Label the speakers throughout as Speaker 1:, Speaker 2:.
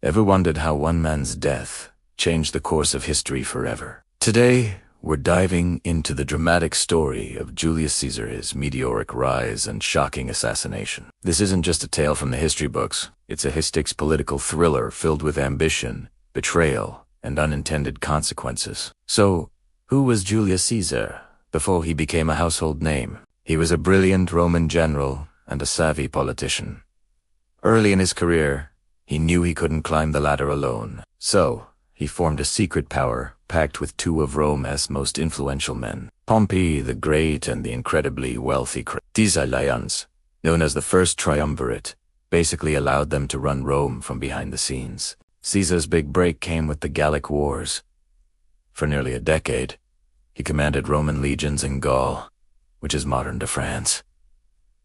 Speaker 1: Ever wondered how one man's death changed the course of history forever? Today, we're diving into the dramatic story of Julius Caesar's meteoric rise and shocking assassination. This isn't just a tale from the history books. It's a hystix political thriller filled with ambition, betrayal, and unintended consequences. So, who was Julius Caesar before he became a household name? He was a brilliant Roman general and a savvy politician. Early in his career, he knew he couldn't climb the ladder alone. So, he formed a secret power packed with two of Rome's most influential men, Pompey the Great and the incredibly wealthy Crassus. These alliance, known as the First Triumvirate, basically allowed them to run Rome from behind the scenes. Caesar's big break came with the Gallic Wars. For nearly a decade, he commanded Roman legions in Gaul, which is modern-day France.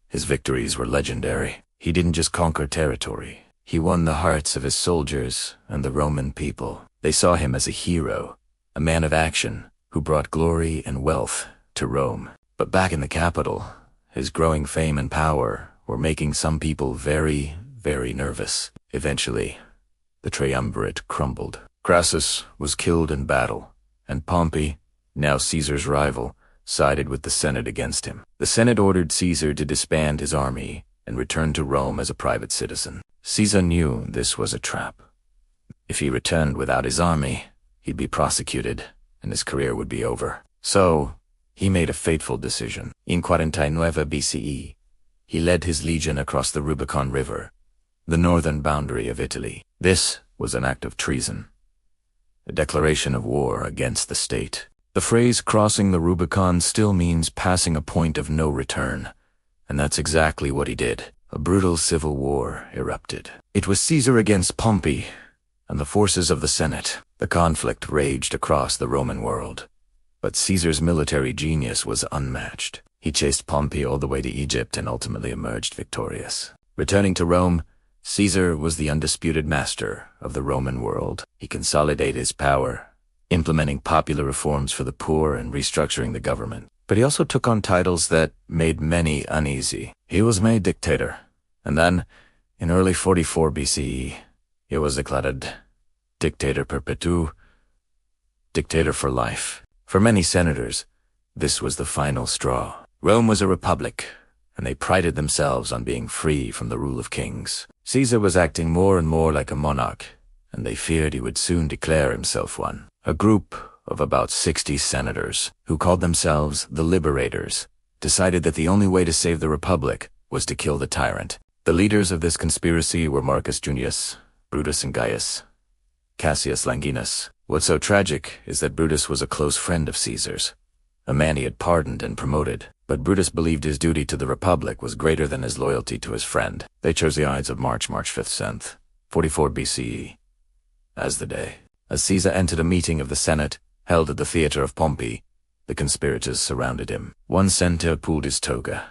Speaker 1: His victories were legendary. He didn't just conquer territory. He won the hearts of his soldiers and the Roman people. They saw him as a hero, a man of action who brought glory and wealth to Rome. But back in the capital, his growing fame and power were making some people very, very nervous. Eventually, the triumvirate crumbled. Crassus was killed in battle, and Pompey, now Caesar's rival, sided with the Senate against him. The Senate ordered Caesar to disband his army and return to Rome as a private citizen. Caesar knew this was a trap. If he returned without his army, he'd be prosecuted, and his career would be over. So, he made a fateful decision. In 49 BCE, he led his legion across the Rubicon River, the northern boundary of Italy. This was an act of treason, a declaration of war against the state. The phrase crossing the Rubicon still means passing a point of no return, and that's exactly what he did. A brutal civil war erupted. It was Caesar against Pompey and the forces of the Senate. The conflict raged across the Roman world, but Caesar's military genius was unmatched. He chased Pompey all the way to Egypt and ultimately emerged victorious. Returning to Rome, Caesar was the undisputed master of the Roman world. He consolidated his power, implementing popular reforms for the poor and restructuring the government. But he also took on titles that made many uneasy. He was made dictator, and then, in early 44 BCE, he was declared dictator perpetuus, dictator for life. For many senators, this was the final straw. Rome was a republic, and they prided themselves on being free from the rule of kings. Caesar was acting more and more like a monarch, and they feared he would soon declare himself one. A group of about 60 senators, who called themselves the Liberators, decided that the only way to save the republic was to kill the tyrant. The leaders of this conspiracy were Marcus Junius, Brutus and Cassius Longinus. What's so tragic is that Brutus was a close friend of Caesar's, a man he had pardoned and promoted. But Brutus believed his duty to the republic was greater than his loyalty to his friend. They chose the Ides of March, March 5th, 44 BCE, as the day. As Caesar entered a meeting of the Senate, held at the Theatre of Pompey, the conspirators surrounded him. One senator pulled his toga,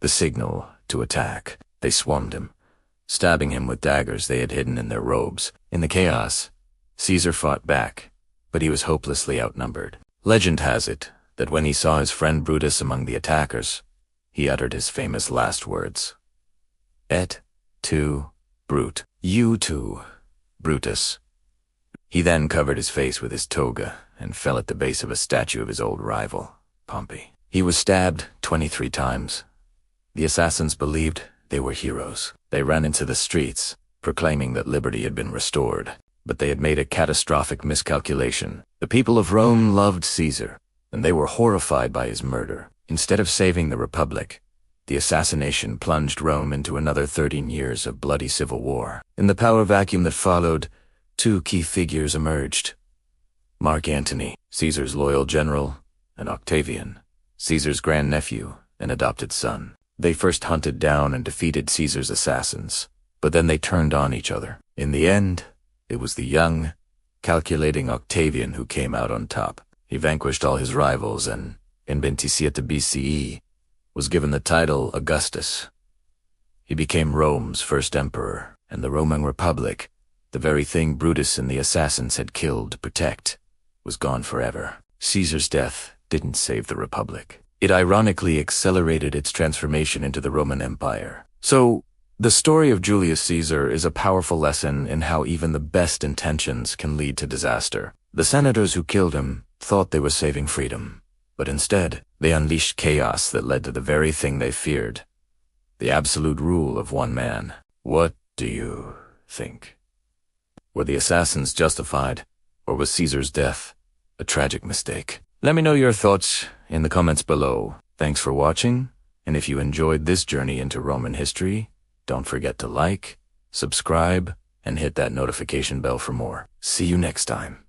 Speaker 1: the signal to attack. They swarmed him, stabbing him with daggers they had hidden in their robes. In the chaos, Caesar fought back, but he was hopelessly outnumbered. Legend has it that when he saw his friend Brutus among the attackers, he uttered his famous last words. Et tu, Brute. You too, Brutus. He then covered his face with his toga and fell at the base of a statue of his old rival, Pompey. He was stabbed 23 times. The assassins believed they were heroes. They ran into the streets, proclaiming that liberty had been restored. But they had made a catastrophic miscalculation. The people of Rome loved Caesar, and they were horrified by his murder. Instead of saving the Republic, the assassination plunged Rome into another 13 years of bloody civil war. In the power vacuum that followed, two key figures emerged. Mark Antony, Caesar's loyal general, and Octavian, Caesar's grandnephew and adopted son. They first hunted down and defeated Caesar's assassins, but then they turned on each other. In the end, it was the young, calculating Octavian who came out on top. He vanquished all his rivals and, in 27 BCE, was given the title Augustus. He became Rome's first emperor, and the Roman Republic, the very thing Brutus and the assassins had killed to protect, was gone forever. Caesar's death didn't save the Republic. It ironically accelerated its transformation into the Roman Empire. So, The story of Julius Caesar is a powerful lesson in how even the best intentions can lead to disaster. The senators who killed him thought they were saving freedom, but instead, they unleashed chaos that led to the very thing they feared: the absolute rule of one man. What do you think? Were the assassins justified, or was Caesar's death a tragic mistake? Let me know your thoughts in the comments below. Thanks for watching, and if you enjoyed this journey into Roman history, don't forget to like, subscribe, and hit that notification bell for more. See you next time.